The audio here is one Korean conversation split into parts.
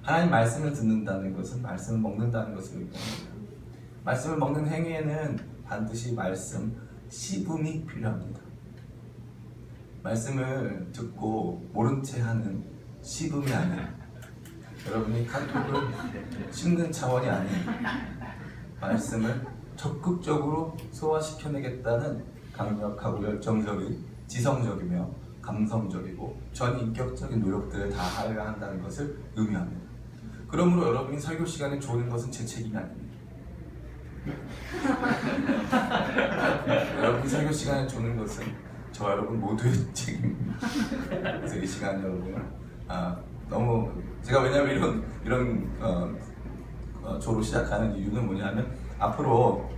하나님 말씀을 듣는다는 것은 말씀을 먹는다는 것을 의미합니다. 말씀을 먹는 행위에는 반드시 말씀, 씹음이 필요합니다. 말씀을 듣고 모른 채 하는 씹음이 아닌, 여러분이 카톡을 씹는 차원이 아닌 말씀을 적극적으로 소화시켜내겠다는 강력하고 열정적인, 지성적이며 감성적이고 전인격적인 노력들을 다 하여야 한다는 것을 의미합니다. 그러므로 여러분이 설교 시간에 조는 것은 제 책임이 아닙니다. 여러분이 설교 시간에 조는 것은 저와 여러분 모두의 책임입니다. 그래서 이 시간 여러분 너무 제가 왜냐하면 이런 조로 시작하는 이유는 뭐냐면 앞으로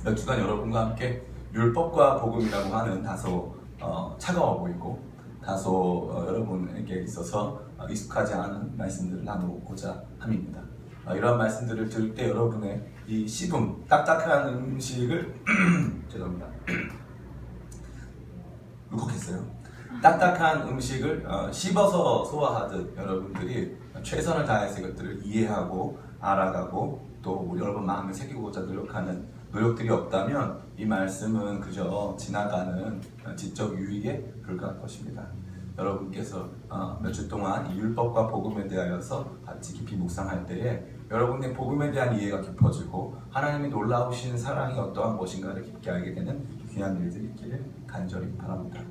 몇 주간 여러분과 함께 율법과 복음이라고 하는 다소 차가워 보이고 다소 여러분에게 있어서 익숙하지 않은 말씀들을 나누고자 함입니다. 이러한 말씀들을 들을 때 여러분의 이 씹음, 딱딱한 음식을 죄송합니다. 울컥했어요. 딱딱한 음식을 씹어서 소화하듯 여러분들이 최선을 다해서 이것들을 이해하고 알아가고 또 여러분 마음에 새기고자 노력하는 노력들이 없다면 이 말씀은 그저 지나가는 지적 유익에 불과할 것입니다. 여러분께서 몇 주 동안 이 율법과 복음에 대하여서 같이 깊이 묵상할 때에 여러분의 복음에 대한 이해가 깊어지고 하나님의 놀라우신 사랑이 어떠한 것인가를 깊게 알게 되는 귀한 일들이 있기를 간절히 바랍니다.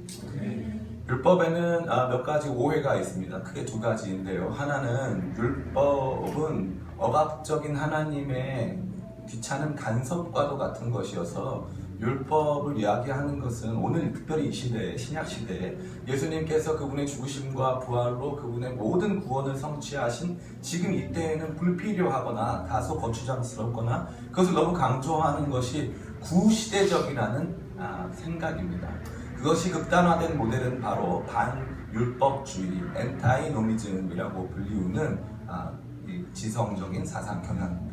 율법에는 몇 가지 오해가 있습니다. 크게 두 가지인데요. 하나는 율법은 억압적인 하나님의 귀찮은 간섭과도 같은 것이어서 율법을 이야기하는 것은 오늘 특별히 이 시대에, 신약 시대에 예수님께서 그분의 죽으심과 부활로 그분의 모든 구원을 성취하신 지금 이때에는 불필요하거나 다소 거추장스럽거나 그것을 너무 강조하는 것이 구시대적이라는 생각입니다. 그것이 극단화된 모델은 바로 반율법주의, 엔타이노미즘이라고 불리우는 지성적인 사상 경향입니다.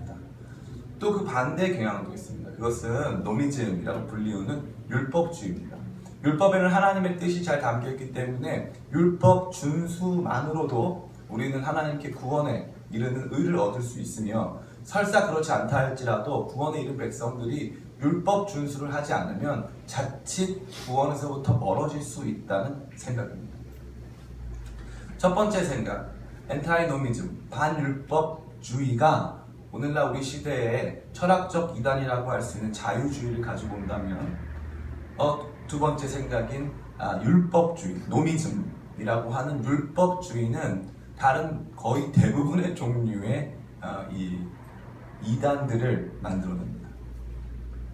또 그 반대 경향도 있습니다. 그것은 노미즘이라고 불리우는 율법주의입니다. 율법에는 하나님의 뜻이 잘 담겨있기 때문에 율법 준수만으로도 우리는 하나님께 구원에 이르는 의를 얻을 수 있으며 설사 그렇지 않다 할지라도 구원에 이른 백성들이 율법 준수를 하지 않으면 자칫 구원에서부터 멀어질 수 있다는 생각입니다. 첫 번째 생각, 엔타이노미즘, 반율법주의가 오늘날 우리 시대에 철학적 이단이라고 할 수 있는 자유주의를 가지고 온다면 두 번째 생각인 율법주의, 노미즘이라고 하는 율법주의는 다른 거의 대부분의 종류의 이 이단들을 만들어냅니다.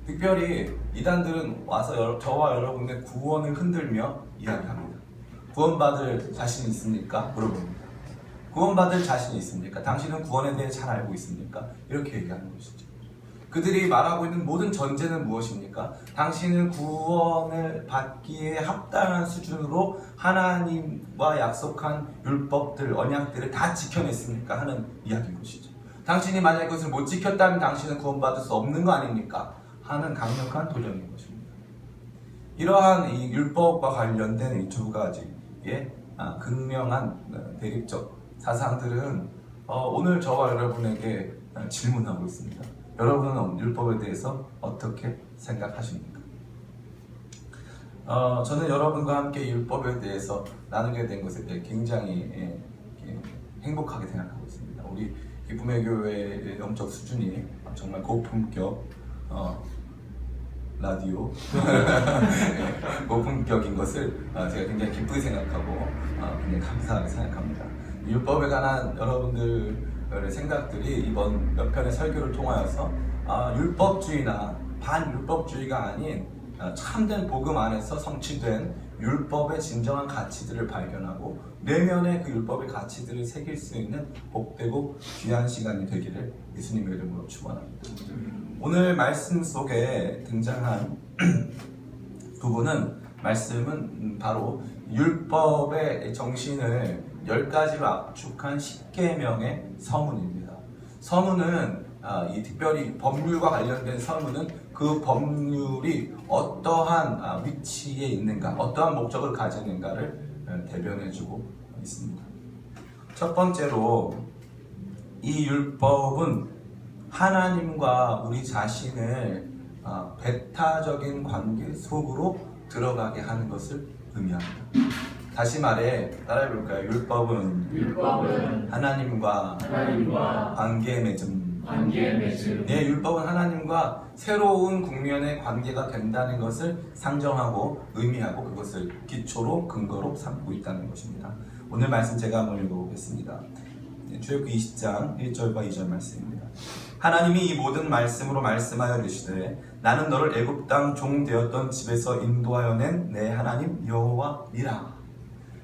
특별히 이단들은 와서 저와 여러분의 구원을 흔들며 이야기합니다. 구원받을 자신 있습니까? 물어봅니다. 구원받을 자신이 있습니까? 당신은 구원에 대해 잘 알고 있습니까? 이렇게 얘기하는 것이죠. 그들이 말하고 있는 모든 전제는 무엇입니까? 당신은 구원을 받기에 합당한 수준으로 하나님과 약속한 율법들, 언약들을 다 지켜냈습니까? 하는 이야기인 것이죠. 당신이 만약 그것을 못 지켰다면 당신은 구원받을 수 없는 거 아닙니까? 하는 강력한 도전인 것입니다. 이러한 이 율법과 관련된 이 두 가지의 극명한 대립적 사상들은 오늘 저와 여러분에게 질문하고 있습니다. 여러분은 율법에 대해서 어떻게 생각하십니까? 저는 여러분과 함께 율법에 대해서 나누게 된 것에 대해 굉장히 행복하게 생각하고 있습니다. 우리 기쁨의 교회의 영적 수준이 정말 고품격 라디오 고품격인 것을 제가 굉장히 기쁘게 생각하고 굉장히 감사하게 생각합니다. 율법에 관한 여러분들의 생각들이 이번 몇 편의 설교를 통하여서 율법주의나 반율법주의가 아닌 참된 복음 안에서 성취된 율법의 진정한 가치들을 발견하고 내면의 그 율법의 가치들을 새길 수 있는 복되고 귀한 시간이 되기를 예수님의 이름으로 축원합니다. 오늘 말씀 속에 등장한 부분은 말씀은 바로 율법의 정신을 10가지로 압축한 10계명의 서문입니다. 서문은 특별히 법률과 관련된 서문은 그 법률이 어떠한 위치에 있는가, 어떠한 목적을 가지는가를 대변해주고 있습니다. 첫 번째로 이 율법은 하나님과 우리 자신을 배타적인 관계 속으로 들어가게 하는 것을 의미합니다. 다시 말해 따라해볼까요? 율법은 하나님과 관계 맺음. 네, 율법은 하나님과 새로운 국면의 관계가 된다는 것을 상정하고 의미하고 그것을 기초로 근거로 삼고 있다는 것입니다. 오늘 말씀 제가 한번 읽어보겠습니다. 출애굽기 20장 1절과 2절 말씀입니다. 하나님이 이 모든 말씀으로 말씀하여 이르시되 나는 너를 애굽 땅 종 되었던 집에서 인도하여 낸 내 하나님 여호와니라.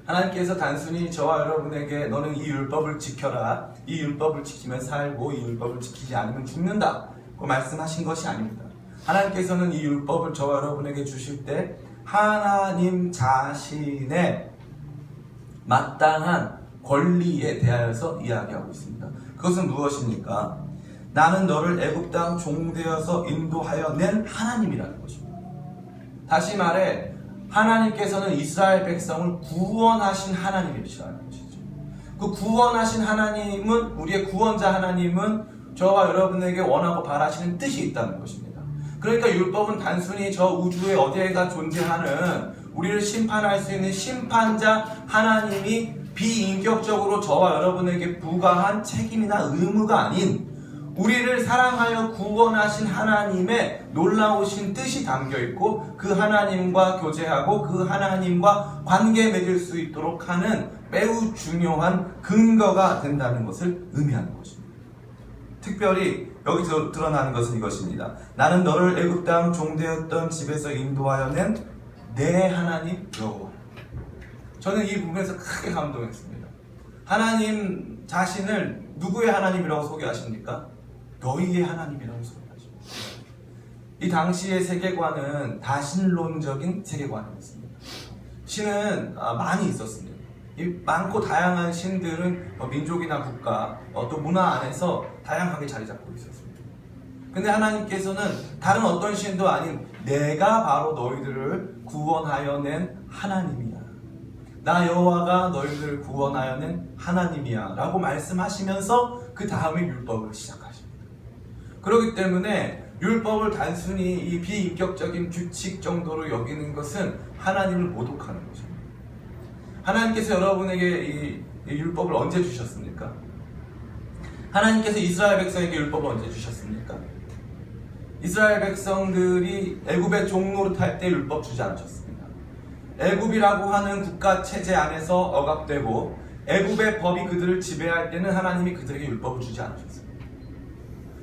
하나님께서 단순히 저와 여러분에게 너는 이 율법을 지켜라, 이 율법을 지키면 살고 이 율법을 지키지 않으면 죽는다 그 말씀하신 것이 아닙니다. 하나님께서는 이 율법을 저와 여러분에게 주실 때 하나님 자신의 마땅한 권리에 대하여서 이야기하고 있습니다. 그것은 무엇입니까? 나는 너를 애굽 땅 종되어서 인도하여 낸 하나님이라는 것입니다. 다시 말해 하나님께서는 이스라엘 백성을 구원하신 하나님이시라는 것이죠. 그 구원하신 하나님은, 우리의 구원자 하나님은 저와 여러분에게 원하고 바라시는 뜻이 있다는 것입니다. 그러니까 율법은 단순히 저 우주에 어디에가 존재하는 우리를 심판할 수 있는 심판자 하나님이 비인격적으로 저와 여러분에게 부과한 책임이나 의무가 아닌 우리를 사랑하여 구원하신 하나님의 놀라우신 뜻이 담겨있고 그 하나님과 교제하고 그 하나님과 관계 맺을 수 있도록 하는 매우 중요한 근거가 된다는 것을 의미하는 것입니다. 특별히 여기서 드러나는 것은 이것입니다. 나는 너를 애굽 땅 종되었던 집에서 인도하여 낸 내 하나님 여호와. 저는 이 부분에서 크게 감동했습니다. 하나님 자신을 누구의 하나님이라고 소개하십니까? 너희의 하나님이라고 소개하십니다. 이 당시의 세계관은 다신론적인 세계관이었습니다. 신은 많이 있었습니다. 이 많고 다양한 신들은 민족이나 국가 또 문화 안에서 다양하게 자리 잡고 있었습니다. 근데 하나님께서는 다른 어떤 신도 아닌 내가 바로 너희들을 구원하여 낸 하나님이야. 나 여호와가 너희들을 구원하여 낸 하나님이야 라고 말씀하시면서 그 다음에 율법을 시작하십니다. 그렇기 때문에 율법을 단순히 이 비인격적인 규칙 정도로 여기는 것은 하나님을 모독하는 것입니다. 하나님께서 여러분에게 이 율법을 언제 주셨습니까? 하나님께서 이스라엘 백성에게 율법을 언제 주셨습니까? 이스라엘 백성들이 애굽의 종노릇할 때 율법 주지 않으셨습니다. 애굽이라고 하는 국가 체제 안에서 억압되고 애굽의 법이 그들을 지배할 때는 하나님이 그들에게 율법을 주지 않으셨습니다.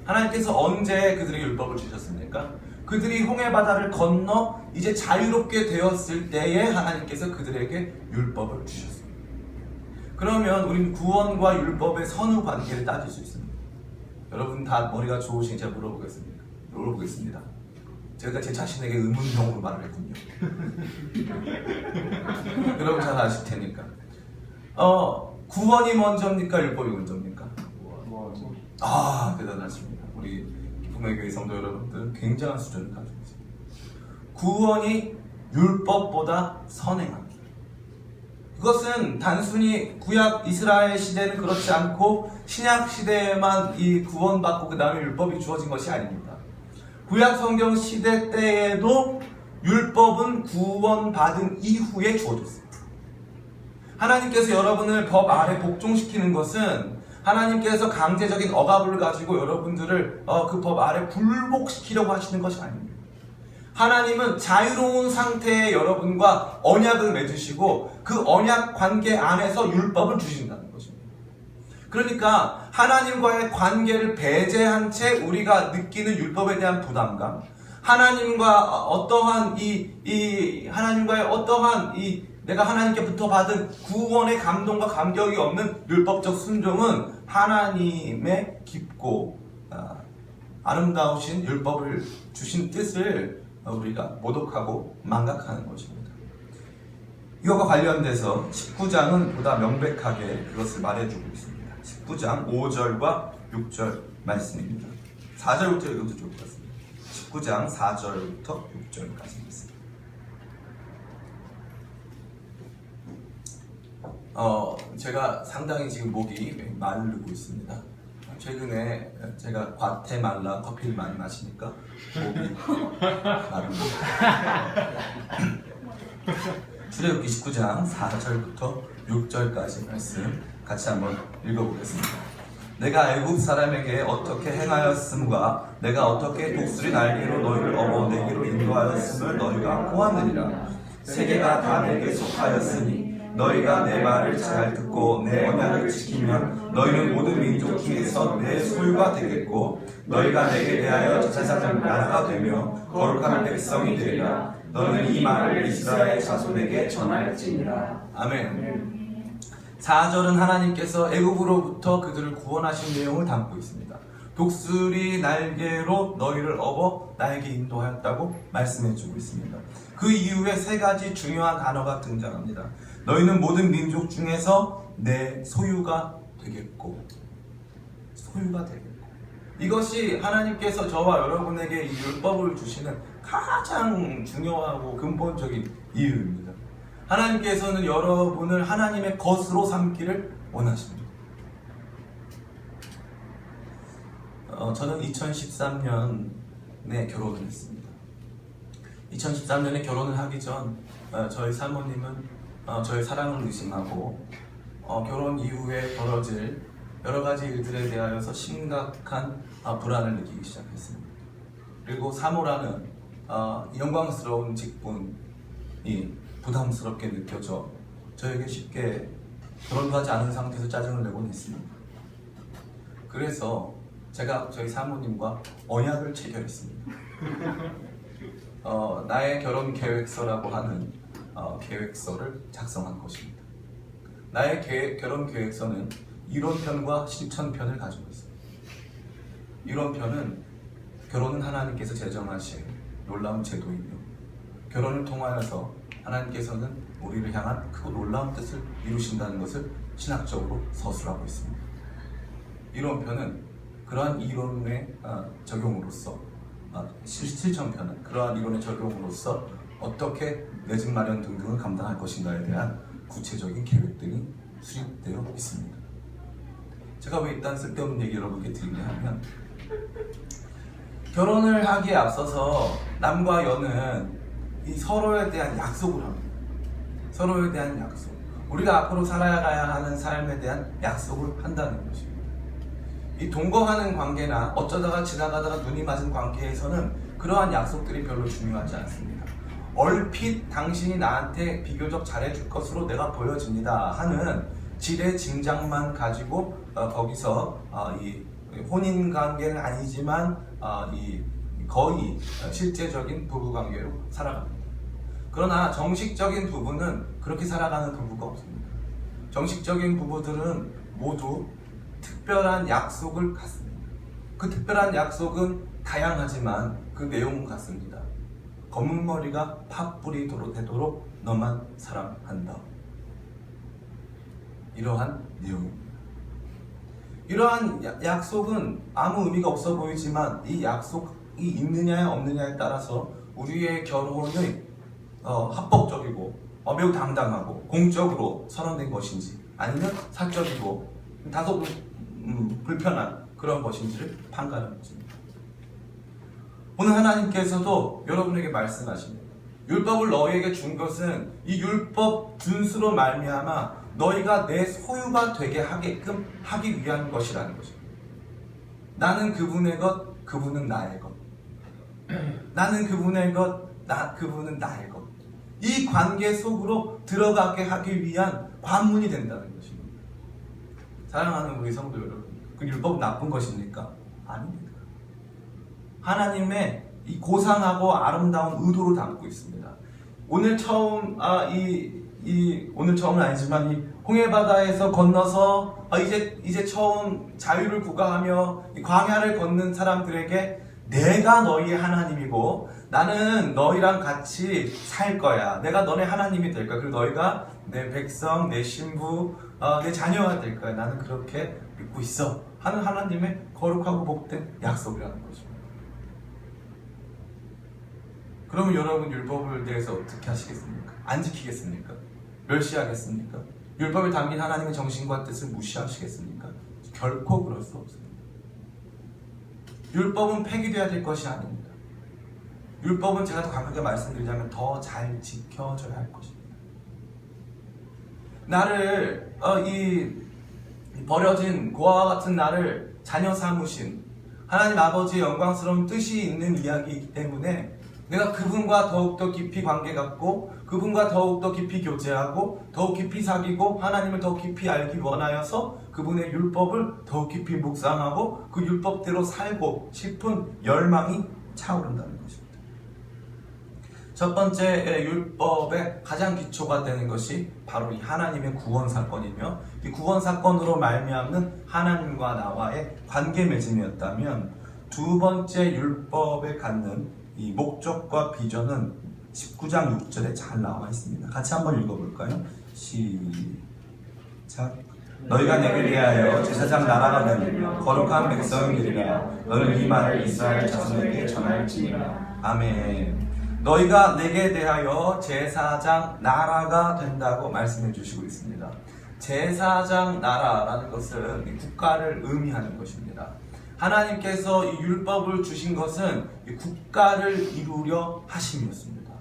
하나님께서 언제 그들에게 율법을 주셨습니까? 그들이 홍해 바다를 건너 이제 자유롭게 되었을 때에 하나님께서 그들에게 율법을 주셨습니다. 그러면 우리는 구원과 율법의 선후 관계를 따질 수 있습니다. 여러분 다 머리가 좋으시니 제가 물어보겠습니다. 제가 제 자신에게 의문형으로 말을 했군요. 여러분 잘 아실 테니까. 구원이 먼저입니까? 율법이 먼저입니까? 대단하십니다. 우리 기쁨의 교회 성도 여러분들은 굉장한 수준을 가지고 있습니다. 구원이 율법보다 선행합니다. 그것은 단순히 구약 이스라엘 시대는 그렇지 않고 신약 시대에만 이 구원받고 그 다음에 율법이 주어진 것이 아닙니다. 구약 성경 시대 때에도 율법은 구원받은 이후에 주어졌습니다. 하나님께서 여러분을 법 아래 복종시키는 것은 하나님께서 강제적인 억압을 가지고 여러분들을 그 법 아래 굴복시키려고 하시는 것이 아닙니다. 하나님은 자유로운 상태의 여러분과 언약을 맺으시고 그 언약 관계 안에서 율법을 주신다는 것입니다. 그러니까 하나님과의 관계를 배제한 채 우리가 느끼는 율법에 대한 부담감, 하나님과 어떠한 하나님과의 어떠한 내가 하나님께부터 받은 구원의 감동과 감격이 없는 율법적 순종은 하나님의 깊고 아름다우신 율법을 주신 뜻을 우리가 모독하고 망각하는 것입니다. 이것과 관련돼서 19장은 보다 명백하게 그것을 말해주고 있습니다. 19장 5절과 6절 말씀입니다. 4절부터 읽어도 좋을 것 같습니다. 19장 4절부터 6절까지 있습니다. 제가 상당히 지금 목이 마르고 있습니다. 최근에 제가 과테말라 커피를 많이 마시니까 목이 마릅니다. 출애굽기 19장 4절부터 6절까지 말씀 같이 한번 읽어보겠습니다. 내가 애굽 사람에게 어떻게 행하였음과 내가 어떻게 독수리 날개로 너희를 업어 내게로 인도하였음을 너희가 보았느니라. 세계가 다 내게 속하였으니 너희가 내 말을 잘 듣고 내 언약을 지키면 너희는 모든 민족 중에서 내 소유가 되겠고 너희가 내게 대하여 제사장 나라가 되며 거룩한 백성이 되리라. 너는 이 말을 이스라엘 자손에게 전할지니라. 아멘. 4절은 하나님께서 애굽으로부터 그들을 구원하신 내용을 담고 있습니다. 독수리 날개로 너희를 업어 나에게 인도하였다고 말씀해주고 있습니다. 그 이후에 세 가지 중요한 단어가 등장합니다. 너희는 모든 민족 중에서 내 소유가 되겠고, 소유가 되겠고. 이것이 하나님께서 저와 여러분에게 이 율법을 주시는 가장 중요하고 근본적인 이유입니다. 하나님께서는 여러분을 하나님의 것으로 삼기를 원하십니다. 저는 2013년에 결혼을 했습니다. 2013년에 결혼을 하기 전 저희 사모님은 저의 사랑을 의심하고 결혼 이후에 벌어질 여러 가지 일들에 대하여서 심각한 불안을 느끼기 시작했습니다. 그리고 사모라는 영광스러운 직분이 부담스럽게 느껴져 저에게 쉽게 결혼도 하지 않은 상태에서 짜증을 내곤 했습니다. 그래서 제가 저희 사모님과 언약을 체결했습니다. 나의 결혼 계획서라고 하는 계획서를 작성한 것입니다. 나의 결혼 계획서는 이론편과 실천편을 가지고 있습니다. 이론편은 결혼은 하나님께서 제정하신 놀라운 제도이며 결혼을 통하여서 하나님께서는 우리를 향한 크고 놀라운 뜻을 이루신다는 것을 신학적으로 서술하고 있습니다. 이론편은 그러한 이론의 적용으로서 실천편은 그러한 이론의 적용으로서 어떻게 내 집 마련 등등을 감당할 것인가에 대한 구체적인 계획들이 수립되어 있습니다. 제가 왜 이딴 쓸데없는 얘기 여러분께 드리냐 하면 결혼을 하기에 앞서서 남과 여는 이 서로에 대한 약속을 합니다. 서로에 대한 약속. 우리가 앞으로 살아가야 하는 삶에 대한 약속을 한다는 것입니다. 이 동거하는 관계나 어쩌다가 지나가다가 눈이 맞은 관계에서는 그러한 약속들이 별로 중요하지 않습니다. 얼핏 당신이 나한테 비교적 잘해줄 것으로 내가 보여집니다 하는 지레짐작만 가지고 거기서 이 혼인관계는 아니지만 거의 실제적인 부부관계로 살아갑니다. 그러나 정식적인 부부는 그렇게 살아가는 부부가 없습니다. 정식적인 부부들은 모두 특별한 약속을 갖습니다. 그 특별한 약속은 다양하지만 그 내용은 같습니다. 검은 머리가 팥불이 되도록 너만 사랑한다. 이러한 내용입니다. 이러한 약속은 아무 의미가 없어 보이지만 이 약속이 있느냐 없느냐에 따라서 우리의 결혼의 합법적이고 매우 당당하고 공적으로 선언된 것인지 아니면 사적이고 다소 불편한 그런 것인지를 판가하는 것입니다. 오늘 하나님께서도 여러분에게 말씀하십니다. 율법을 너희에게 준 것은 이 율법 준수로 말미암아 너희가 내 소유가 되게 하게끔 하기 위한 것이라는 것입니다. 나는 그분의 것, 그분은 나의 것. 나는 그분의 것, 그분은 나의 것. 이 관계 속으로 들어가게 하기 위한 관문이 된다는 것입니다. 사랑하는 우리 성도 여러분, 그 율법 나쁜 것입니까? 아닙니다. 하나님의 이 고상하고 아름다운 의도를 담고 있습니다. 오늘 처음 오늘 처음은 아니지만 이 홍해바다에서 건너서 이제 처음 자유를 구가하며 이 광야를 걷는 사람들에게 내가 너희의 하나님이고 나는 너희랑 같이 살 거야. 내가 너네 하나님이 될 거야. 그리고 너희가 내 백성, 내 신부, 내 자녀가 될 거야. 나는 그렇게 믿고 있어. 하는 하나님의 거룩하고 복된 약속이라는 것입니다. 그러면 여러분 율법을 대해서 어떻게 하시겠습니까? 안 지키겠습니까? 멸시하겠습니까? 율법에 담긴 하나님의 정신과 뜻을 무시하시겠습니까? 결코 그럴 수 없습니다. 율법은 폐기되어야 될 것이 아닙니다. 율법은 제가 더 강하게 말씀드리자면 더 잘 지켜져야 할 것입니다. 나를 이 버려진 고아와 같은 나를 자녀 삼으신 하나님 아버지의 영광스러운 뜻이 있는 이야기이기 때문에 내가 그분과 더욱더 깊이 관계 갖고 그분과 더욱더 깊이 교제하고 더욱 깊이 사귀고 하나님을 더욱 깊이 알기 원하여서 그분의 율법을 더욱 깊이 묵상하고 그 율법대로 살고 싶은 열망이 차오른다는 것입니다. 첫 번째 율법의 가장 기초가 되는 것이 바로 이 하나님의 구원 사건이며 이 구원 사건으로 말미암는 하나님과 나와의 관계 맺음이었다면 두 번째 율법에 갖는 이 목적과 비전은 19장 6절에 잘 나와 있습니다. 같이 한번 읽어볼까요? 시작. 너희가 내게 대하여 제사장 나라가 되며 거룩한 백성이 되리라. 너는 이 말을 이스라엘 자손에게 전할지니라. 아멘. 너희가 내게 대하여 제사장 나라가 된다고 말씀해 주시고 있습니다. 제사장 나라라는 것은 국가를 의미하는 것입니다. 하나님께서 이 율법을 주신 것은 이 국가를 이루려 하심이었습니다.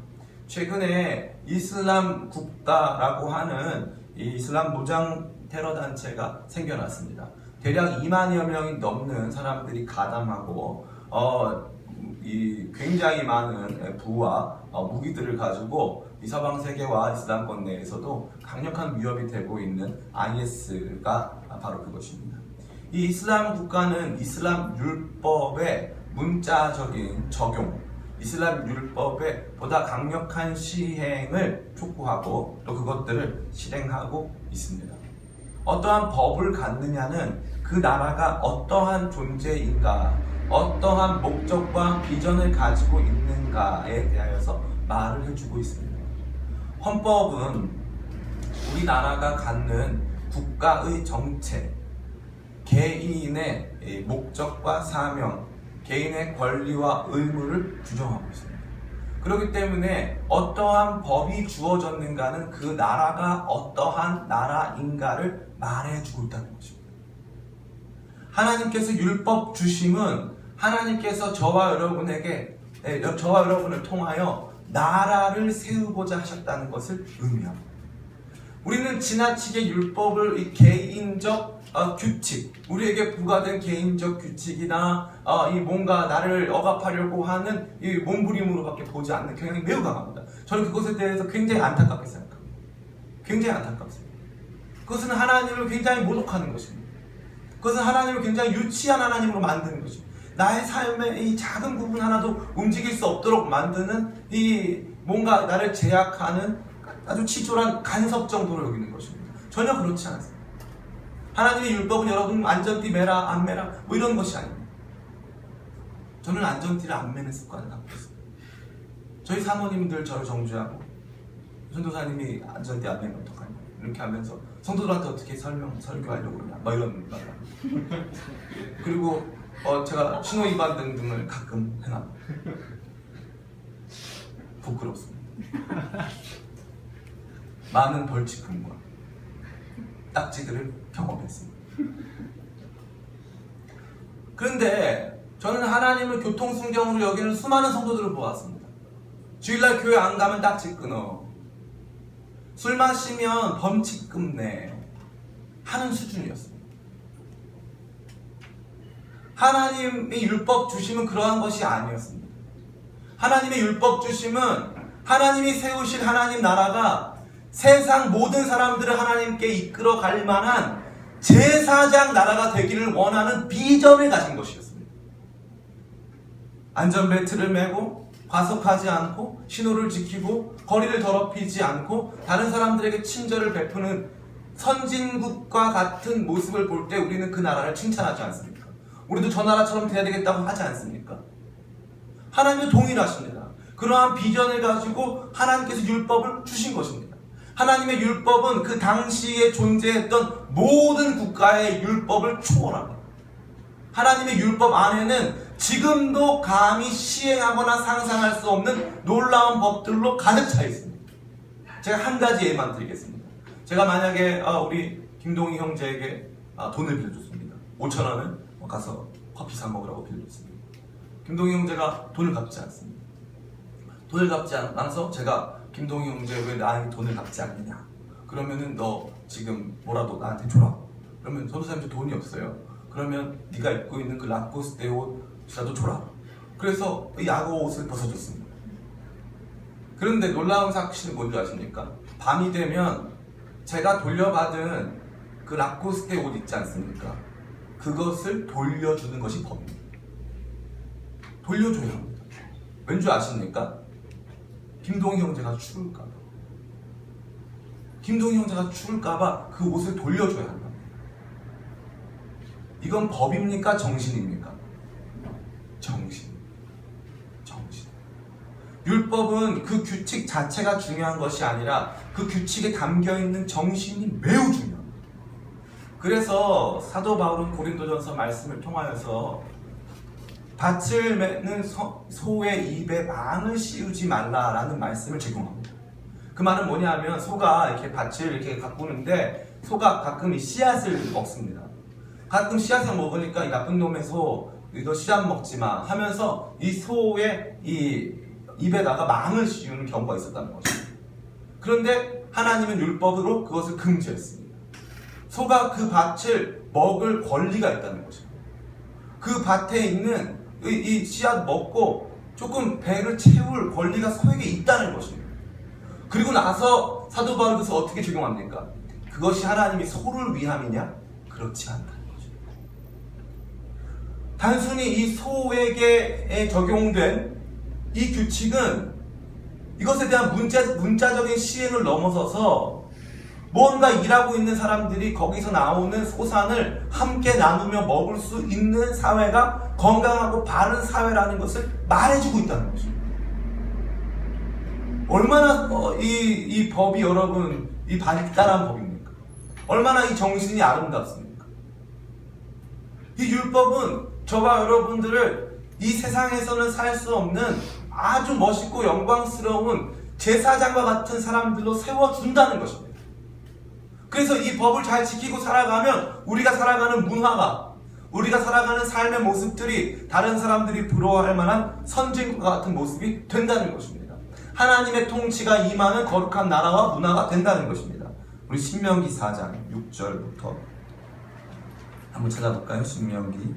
최근에 이슬람 국가라고 하는 이 이슬람 무장 테러 단체가 생겨났습니다. 대략 2만여 명이 넘는 사람들이 가담하고 이 굉장히 많은 부와 무기들을 가지고 이 서방 세계와 이슬람권 내에서도 강력한 위협이 되고 있는 IS가 바로 그것입니다. 이 이슬람 국가는 이슬람 율법의 문자적인 적용, 이슬람 율법의 보다 강력한 시행을 촉구하고 또 그것들을 실행하고 있습니다. 어떠한 법을 갖느냐는 그 나라가 어떠한 존재인가, 어떠한 목적과 비전을 가지고 있는가에 대하여서 말을 해주고 있습니다. 헌법은 우리나라가 갖는 국가의 정책, 개인의 목적과 사명, 개인의 권리와 의무를 규정하고 있습니다. 그렇기 때문에 어떠한 법이 주어졌는가는 그 나라가 어떠한 나라인가를 말해주고 있다는 것입니다. 하나님께서 율법 주심은 하나님께서 저와 여러분을 통하여 나라를 세우고자 하셨다는 것을 의미합니다. 우리는 지나치게 율법을 이 개인적 규칙, 우리에게 부과된 개인적 규칙이나 이 뭔가 나를 억압하려고 하는 이 몸부림으로밖에 보지 않는 경향이 매우 강합니다. 저는 그것에 대해서 굉장히 안타깝게 생각합니다. 굉장히 안타깝습니다. 그것은 하나님을 굉장히 모독하는 것입니다. 그것은 하나님을 굉장히 유치한 하나님으로 만드는 것입니다. 나의 삶의 이 작은 부분 하나도 움직일 수 없도록 만드는 이 뭔가 나를 제약하는 아주 치졸한 간섭 정도로 여기는 것입니다. 전혀 그렇지 않습니다. 하나님의 율법은 여러분 안전띠 매라 안 매라 뭐 이런 것이 아닙니다. 저는 안전띠를 안 매는 습관을 갖고 있습니다. 저희 사모님들 저를 정죄하고 전도사님이 안전띠 안 매면 어떡하냐 이렇게 하면서 성도들한테 어떻게 설교하려고 그러냐 뭐 이런 말 합니다. 그리고 제가 신호 위반 등등을 가끔 해놔요. 부끄럽습니다. 많은 벌칙금과 딱지들을 경험했습니다. 그런데 저는 하나님을 교통순경으로 여기는 수많은 성도들을 보았습니다. 주일날 교회 안 가면 딱지 끊어, 술 마시면 범칙금 내 하는 수준이었습니다. 하나님의 율법 주심은 그러한 것이 아니었습니다. 하나님의 율법 주심은 하나님이 세우실 하나님 나라가 세상 모든 사람들을 하나님께 이끌어 갈 만한 제사장 나라가 되기를 원하는 비전을 가진 것이었습니다. 안전벨트를 매고 과속하지 않고 신호를 지키고 거리를 더럽히지 않고 다른 사람들에게 친절을 베푸는 선진국과 같은 모습을 볼 때 우리는 그 나라를 칭찬하지 않습니까? 우리도 저 나라처럼 돼야 되겠다고 하지 않습니까? 하나님도 동일하십니다. 그러한 비전을 가지고 하나님께서 율법을 주신 것입니다. 하나님의 율법은 그 당시에 존재했던 모든 국가의 율법을 초월합니다. 하나님의 율법 안에는 지금도 감히 시행하거나 상상할 수 없는 놀라운 법들로 가득 차 있습니다. 제가 한 가지 예만 드리겠습니다. 제가 만약에 우리 김동희 형제에게 돈을 빌려줬습니다. 5,000원을 가서 커피 사 먹으라고 빌려줬습니다. 김동희 형제가 돈을 갚지 않습니다. 돈을 갚지 않아서 제가 김동희 형제 왜 나에게 돈을 갚지 않느냐? 그러면은 너 지금 뭐라도 나한테 줘라. 그러면 전도사님 저 돈이 없어요. 그러면 네가 입고 있는 그 라코스테 옷이라도 줘라. 그래서 이 야구 옷을 벗어줬습니다. 그런데 놀라운 사실은 뭔지 아십니까? 밤이 되면 제가 돌려받은 그 라코스테 옷 있지 않습니까? 그것을 돌려주는 것이 법입니다. 돌려줘야 합니다. 왠지 아십니까? 김동희 형제가 추울까봐. 김동희 형제가 추울까봐 그 옷을 돌려줘야 한다. 이건 법입니까? 정신입니까? 정신. 율법은 그 규칙 자체가 중요한 것이 아니라 그 규칙에 담겨있는 정신이 매우 중요합니다. 그래서 사도 바울은 고린도전서 말씀을 통하여서 밭을 맺는 소의 입에 망을 씌우지 말라라는 말씀을 제공합니다. 그 말은 뭐냐면 소가 이렇게 밭을 이렇게 가꾸는데 소가 가끔 이 씨앗을 먹습니다. 가끔 씨앗을 먹으니까 이 나쁜 놈의 소 너 씨앗 먹지 마 하면서 이 소의 이 입에다가 망을 씌우는 경우가 있었다는 것입니다. 그런데 하나님은 율법으로 그것을 금지했습니다. 소가 그 밭을 먹을 권리가 있다는 것입니다. 그 밭에 있는 이 씨앗 먹고 조금 배를 채울 권리가 소에게 있다는 것입니다. 그리고 나서 사도 바울께서 어떻게 적용합니까? 그것이 하나님이 소를 위함이냐? 그렇지 않다는 것입니다. 단순히 이 소에게 적용된 이 규칙은 이것에 대한 문자적인 시행을 넘어서서 뭔가 일하고 있는 사람들이 거기서 나오는 소산을 함께 나누며 먹을 수 있는 사회가 건강하고 바른 사회라는 것을 말해주고 있다는 것입니다. 얼마나 이 법이 여러분 이 발달한 법입니까? 얼마나 이 정신이 아름답습니까? 이 율법은 저와 여러분들을 이 세상에서는 살 수 없는 아주 멋있고 영광스러운 제사장과 같은 사람들로 세워준다는 것입니다. 그래서 이 법을 잘 지키고 살아가면 우리가 살아가는 문화가, 우리가 살아가는 삶의 모습들이 다른 사람들이 부러워할 만한 선진국과 같은 모습이 된다는 것입니다. 하나님의 통치가 임하는 거룩한 나라와 문화가 된다는 것입니다. 우리 신명기 4장 6절부터 한번 찾아볼까요? 신명기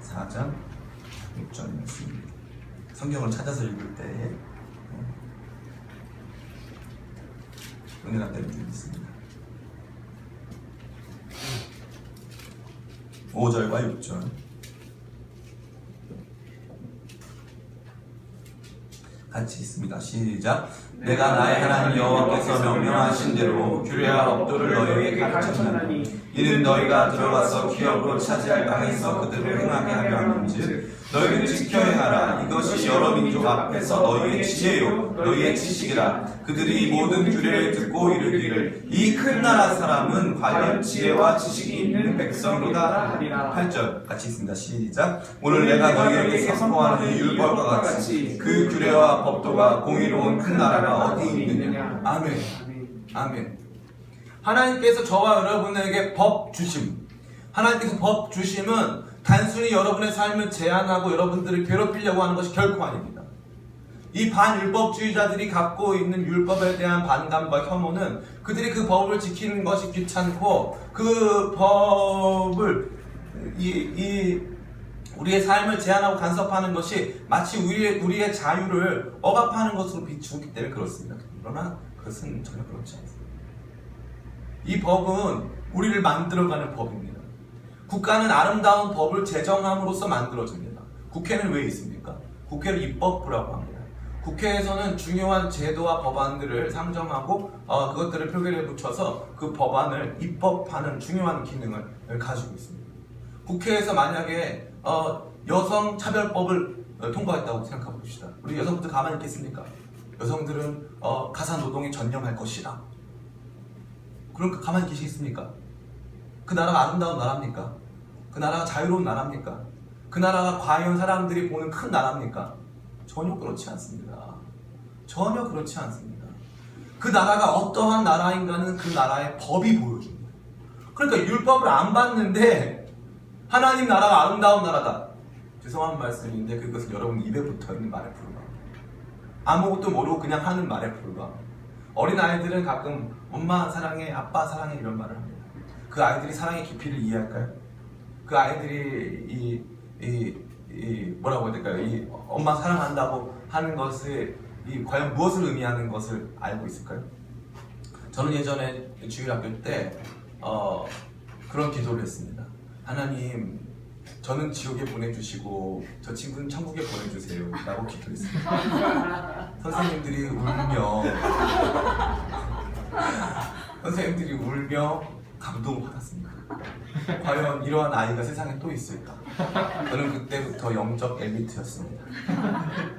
4장 6절 말씀입니다. 성경을 찾아서 읽을 때에 은혜가 되는 줄이 있습니다. 5절과 6절 같이 있습니다. 시작. 내가 나의 하나님 여호와께서 명령하신 대로 규례와 법도를 너희에게 가르쳤나니 이는 너희가 들어가서 기업으로 차지할 땅에서 그들을 행하게 하려 하는즉 너희는 지켜 행하라. 이것이 여러 민족 앞에서 너희의 지혜요 너희의 지식이라. 그들이 이 모든 규례를 듣고 이르기를 이 큰 나라 사람은 과연 지혜와 지식이 있는 백성이다 하리라. 8절 같이 있습니다. 시작. 오늘 내가 너희에게 선포하는 이 율법과 같이 그 규례와 법도가 공의로운 큰 나라가 어디 있느냐. 아멘. 아멘. 하나님께서 저와 여러분에게 법 주심, 하나님께서 법 주심은 단순히 여러분의 삶을 제한하고 여러분들을 괴롭히려고 하는 것이 결코 아닙니다. 이 반율법주의자들이 갖고 있는 율법에 대한 반감과 혐오는 그들이 그 법을 지키는 것이 귀찮고 그 법을 우리의 삶을 제한하고 간섭하는 것이 마치 우리의 자유를 억압하는 것으로 비추기 때문에 그렇습니다. 그러나 그것은 전혀 그렇지 않습니다. 이 법은 우리를 만들어가는 법입니다. 국가는 아름다운 법을 제정함으로써 만들어집니다. 국회는 왜 있습니까? 국회를 입법부라고 합니다. 국회에서는 중요한 제도와 법안들을 상정하고 그것들을 표결에 붙여서 그 법안을 입법하는 중요한 기능을 가지고 있습니다. 국회에서 만약에 여성 차별법을 통과했다고 생각해 봅시다. 우리 여성분들 가만히 있겠습니까? 여성들은 가사 노동에 전념할 것이다. 그럼 가만히 계시겠습니까? 그 나라가 아름다운 나라입니까? 그 나라가 자유로운 나라입니까? 그 나라가 과연 사람들이 보는 큰 나라입니까? 전혀 그렇지 않습니다. 전혀 그렇지 않습니다. 그 나라가 어떠한 나라인가는 그 나라의 법이 보여줍니다. 그러니까 율법을 안 받는데 하나님 나라가 아름다운 나라다. 죄송한 말씀인데 그것은 여러분 입에 붙어있는 말에 불과합니다. 아무것도 모르고 그냥 하는 말에 불과합니다. 어린아이들은 가끔 엄마 사랑해, 아빠 사랑해 이런 말을 합니다. 그 아이들이 사랑의 깊이를 이해할까요? 그 아이들이 뭐라고 해야 될까요? 이 엄마 사랑한다고 하는 것을 과연 무엇을 의미하는 것을 알고 있을까요? 저는 예전에 주일학교 때 그런 기도를 했습니다. 하나님, 저는 지옥에 보내주시고 저 친구는 천국에 보내주세요 라고 기도했습니다. 선생님들이 울며 감동받았습니다. 과연 이러한 아이가 세상에 또 있을까? 저는 그때부터 영적 엘리트였습니다.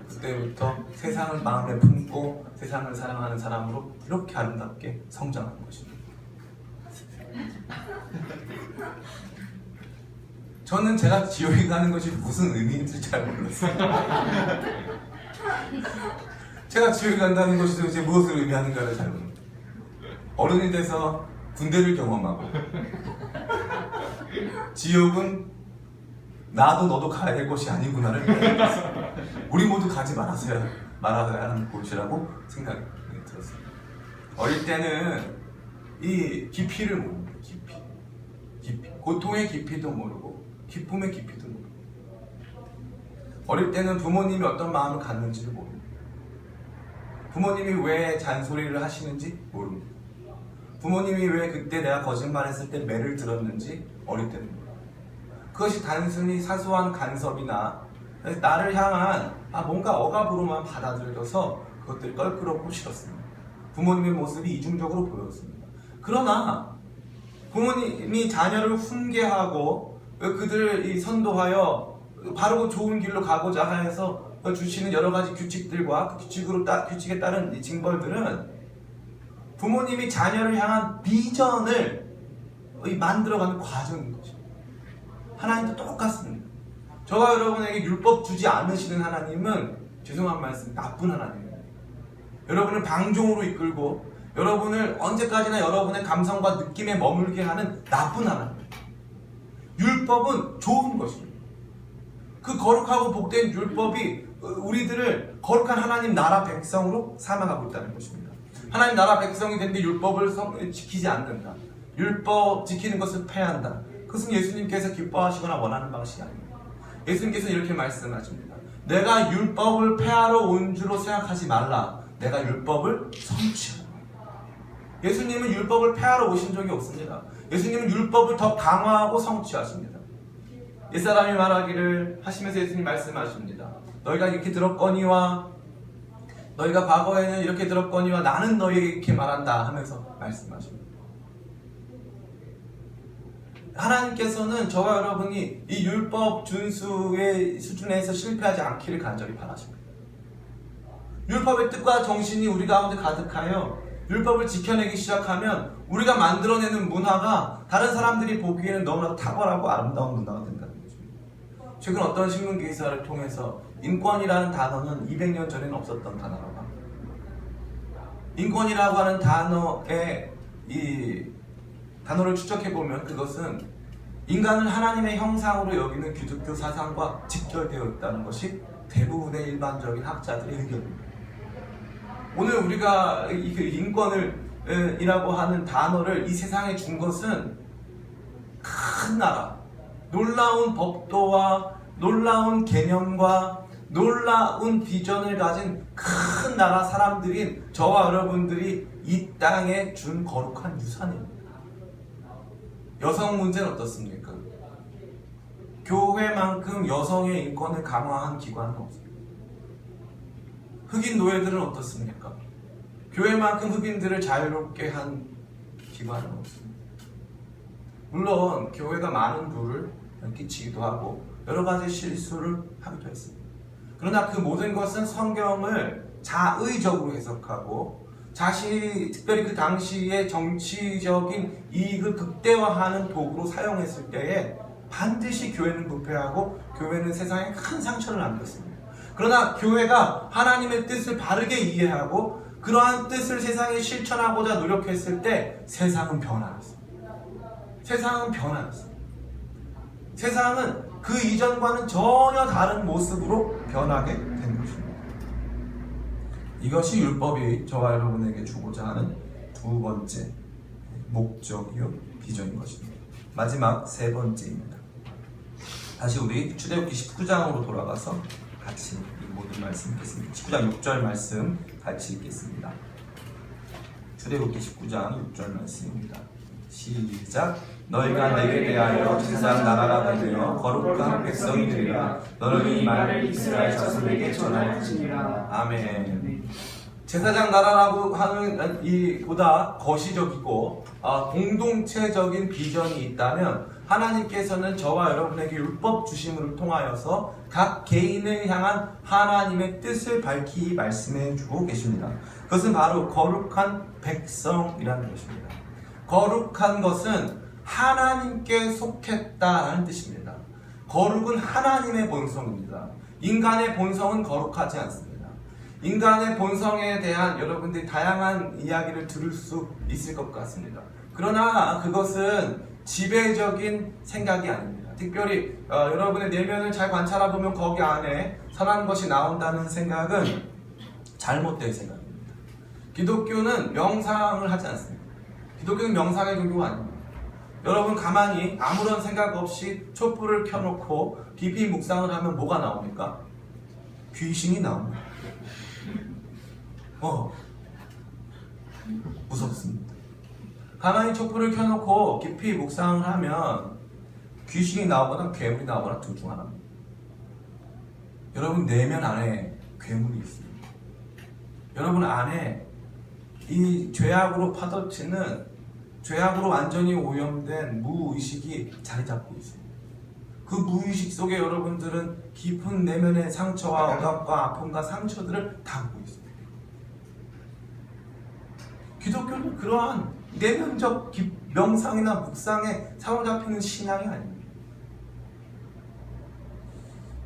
그때부터 세상을 마음에 품고 세상을 사랑하는 사람으로 이렇게 아름답게 성장한 것입니다. 저는 제가 지옥에 가는 것이 무슨 의미인지 잘 몰랐어요. 제가 지옥에 간다는 것이 도대체 무엇을 의미하는가를 잘 모릅니다. 어른이 돼서 군대를 경험하고 지옥은 나도 너도 가야 될 것이 아니구나를 깨달았습니다. 우리 모두 가지 말아야 하는 곳이라고 생각이 들었습니다. 어릴 때는 이 깊이를 모릅니다. 깊이. 고통의 깊이도 모르고 기쁨의 깊이도 모르고 어릴 때는 부모님이 어떤 마음을 갖는지를 모릅니다. 부모님이 왜 잔소리를 하시는지 모릅니다. 부모님이 왜 그때 내가 거짓말했을 때 매를 들었는지 어릴 때는 몰라요. 그것이 단순히 사소한 간섭이나 나를 향한 뭔가 억압으로만 받아들여져서 그것들이 껄끄럽고 싫었습니다. 부모님의 모습이 이중적으로 보였습니다. 그러나 부모님이 자녀를 훈계하고 그들을 선도하여 바르고 좋은 길로 가고자 해서 주시는 여러 가지 규칙들과 그 규칙에 따른 이 징벌들은 부모님이 자녀를 향한 비전을 만들어가는 과정인 것입니다. 하나님도 똑같습니다. 저와 여러분에게 율법 주지 않으시는 하나님은 죄송한 말씀 나쁜 하나님입니다. 여러분을 방종으로 이끌고 여러분을 언제까지나 여러분의 감성과 느낌에 머물게 하는 나쁜 하나님입니다. 율법은 좋은 것입니다. 그 거룩하고 복된 율법이 우리들을 거룩한 하나님 나라 백성으로 삼아가고 있다는 것입니다. 하나님 나라 백성이 됐는데 율법을 지키지 않는다. 율법 지키는 것을 폐한다. 그것은 예수님께서 기뻐하시거나 원하는 방식이 아닙니다. 예수님께서 이렇게 말씀하십니다. 내가 율법을 폐하러 온 줄로 생각하지 말라. 내가 율법을 성취하라. 예수님은 율법을 폐하러 오신 적이 없습니다. 예수님은 율법을 더 강화하고 성취하십니다. 옛사람이 말하기를 하시면서 예수님 말씀하십니다. 너희가 이렇게 들었거니와 너희가 과거에는 이렇게 들었거니와 나는 너희에게 이렇게 말한다 하면서 말씀하십니다. 하나님께서는 저와 여러분이 이 율법 준수의 수준에서 실패하지 않기를 간절히 바라십니다. 율법의 뜻과 정신이 우리 가운데 가득하여 율법을 지켜내기 시작하면 우리가 만들어내는 문화가 다른 사람들이 보기에는 너무나도 탁월하고 아름다운 문화가 된다는 거죠. 최근 어떤 신문 기사를 통해서 인권이라는 단어는 200년 전에는 없었던 단어라고 합니다. 인권이라고 하는 단어의 단어를 추적해보면 그것은 인간을 하나님의 형상으로 여기는 기독교 사상과 직결되어 있다는 것이 대부분의 일반적인 학자들의 의견입니다. 오늘 우리가 인권이라고 하는 단어를 이 세상에 준 것은 큰 나라, 놀라운 법도와 놀라운 개념과 놀라운 비전을 가진 큰 나라 사람들인 저와 여러분들이 이 땅에 준 거룩한 유산입니다. 여성 문제는 어떻습니까? 교회만큼 여성의 인권을 강화한 기관은 없습니다. 흑인 노예들은 어떻습니까? 교회만큼 흑인들을 자유롭게 한 기관은 없습니다. 물론 교회가 많은 부를 끼치기도 하고 여러 가지 실수를 하기도 했습니다. 그러나 그 모든 것은 성경을 자의적으로 해석하고 자신이 특별히 그 당시의 정치적인 이익을 극대화하는 도구로 사용했을 때에 반드시 교회는 부패하고 교회는 세상에 큰 상처를 남겼습니다. 그러나 교회가 하나님의 뜻을 바르게 이해하고 그러한 뜻을 세상에 실천하고자 노력했을 때 세상은 변화했습니다. 세상은 변화했습니다. 세상은 그 이전과는 전혀 다른 모습으로 변하게 된 것입니다. 이것이 율법이 저와 여러분에게 주고자 하는 두 번째 목적이요 비전인 것입니다. 마지막 세 번째입니다. 다시 우리 출애굽기 19장으로 돌아가서 같이 이 모든 말씀 읽겠습니다. 19장 6절 말씀 같이 읽겠습니다. 출애굽기 19장 6절 말씀입니다. 시작. 너희가 내게 대하여 제사장 나라가 되며 거룩한 백성이 되리라. 너는 이 말을 이스라엘 자손에게 전할지니라. 아멘. 제사장 나라라고 하는 이보다 거시적이고 공동체적인 비전이 있다면 하나님께서는 저와 여러분에게 율법 주심을 통하여서 각 개인을 향한 하나님의 뜻을 밝히 말씀해 주고 계십니다. 그것은 바로 거룩한 백성이라는 것입니다. 거룩한 것은 하나님께 속했다는 뜻입니다. 거룩은 하나님의 본성입니다. 인간의 본성은 거룩하지 않습니다. 인간의 본성에 대한 여러분들이 다양한 이야기를 들을 수 있을 것 같습니다. 그러나 그것은 지배적인 생각이 아닙니다. 특별히 여러분의 내면을 잘 관찰해보면 거기 안에 선한 것이 나온다는 생각은 잘못된 생각입니다. 기독교는 명상을 하지 않습니다. 기독교는 명상의 종교가 아닙니다. 여러분 가만히 아무런 생각 없이 촛불을 켜놓고 깊이 묵상을 하면 뭐가 나옵니까? 귀신이 나옵니다. 무섭습니다. 가만히 촛불을 켜놓고 깊이 묵상을 하면 귀신이 나오거나 괴물이 나오거나 둘 중 하나입니다. 여러분 내면 안에 괴물이 있습니다. 여러분 안에 이 죄악으로 파도치는 죄악으로 완전히 오염된 무의식이 자리 잡고 있습니다. 그 무의식 속에 여러분들은 깊은 내면의 상처와 억압과 아픔과 상처들을 담고 있습니다. 기독교는 그러한 내면적 명상이나 묵상에 사로잡히는 신앙이 아닙니다.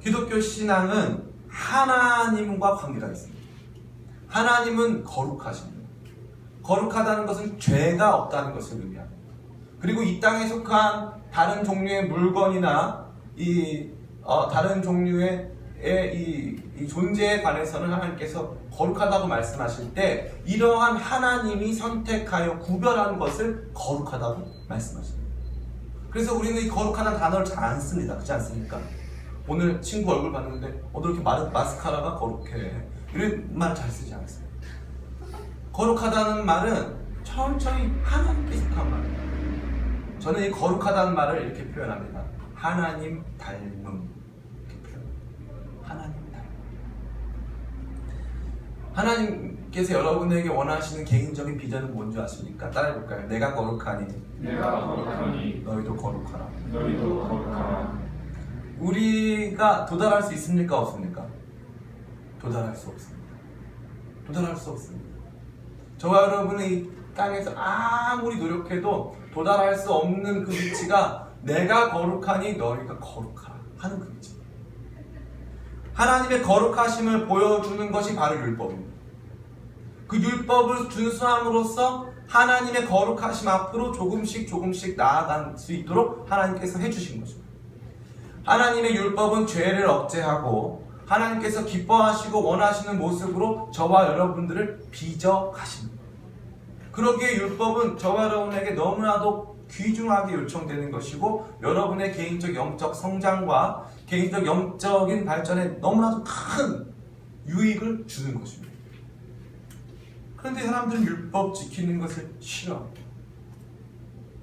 기독교 신앙은 하나님과 관계가 있습니다. 하나님은 거룩하십니다. 거룩하다는 것은 죄가 없다는 것을 의미합니다. 그리고 이 땅에 속한 다른 종류의 물건이나 다른 종류의 이 존재에 관해서는 하나님께서 거룩하다고 말씀하실 때 이러한 하나님이 선택하여 구별한 것을 거룩하다고 말씀하십니다. 그래서 우리는 이 거룩하다는 단어를 잘 안 씁니다. 그렇지 않습니까? 오늘 친구 얼굴 봤는데 너 이렇게 마스카라가 거룩해 이런 말 잘 쓰지 않습니다. 거룩하다는 말은 천천히 하나님께 속한 말입니다. 저는 이 거룩하다는 말을 이렇게 표현합니다. 하나님 닮음. 이렇게 표현합니다. 하나님 닮음. 하나님께서 여러분에게 원하시는 개인적인 비전은 뭔지 아십니까? 따라해볼까요? 내가 거룩하니 너희도 거룩하라. 우리가 도달할 수 있습니까? 없습니까? 도달할 수 없습니다. 도달할 수 없습니다. 저와 여러분은 이 땅에서 아무리 노력해도 도달할 수 없는 그 위치가 내가 거룩하니 너희가 거룩하라 하는 그 위치입니다. 하나님의 거룩하심을 보여주는 것이 바로 율법입니다. 그 율법을 준수함으로써 하나님의 거룩하심 앞으로 조금씩 나아갈 수 있도록 하나님께서 해주신 것입니다. 하나님의 율법은 죄를 억제하고 하나님께서 기뻐하시고 원하시는 모습으로 저와 여러분들을 빚어 가십니다. 그러기에 율법은 저와 여러분에게 너무나도 귀중하게 요청되는 것이고 여러분의 개인적 영적 성장과 개인적 영적인 발전에 너무나도 큰 유익을 주는 것입니다. 그런데 사람들은 율법 지키는 것을 싫어합니다.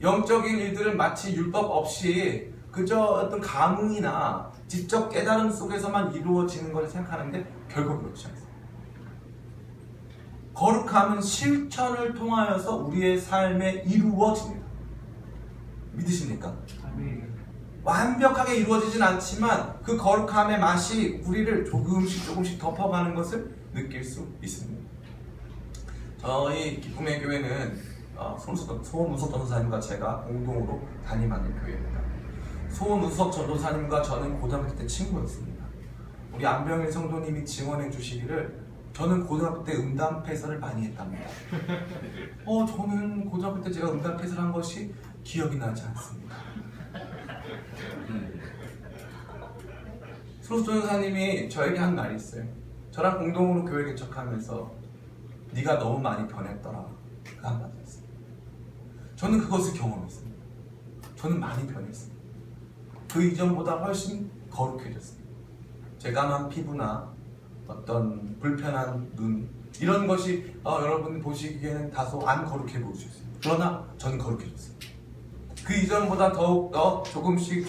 영적인 일들은 마치 율법 없이 그저 어떤 감흥이나 지적 깨달음 속에서만 이루어지는 것을 생각하는데 결국 그렇지 않습니다. 거룩함은 실천을 통하여서 우리의 삶에 이루어집니다. 믿으십니까? 완벽하게 이루어지진 않지만 그 거룩함의 맛이 우리를 조금씩 덮어가는 것을 느낄 수 있습니다. 저희 기쁨의 교회는 소원우석 전도사님과 제가 공동으로 담임하는 교회입니다. 소원우석 전도사님과 저는 고등학교 때 친구였습니다. 우리 안병일 성도님이 지원해 주시기를 저는 고등학교 때 음담패설을 많이 했답니다. 저는 고등학교 때 제가 음담패설 한 것이 기억이 나지 않습니다. 트로스 전사님이 저에게 한 말이 있어요. 저랑 공동으로 교회 개척하면서 네가 너무 많이 변했더라. 그 한마디였어요. 저는 그것을 경험했습니다. 저는 많이 변했습니다. 그 이전보다 훨씬 거룩해졌습니다. 제 까만 피부나 어떤 불편한 눈 이런 것이 여러분 보시기에는 다소 안 거룩해 보일 수 있어요. 그러나 저는 거룩해졌습니다. 그 이전보다 더욱더 조금씩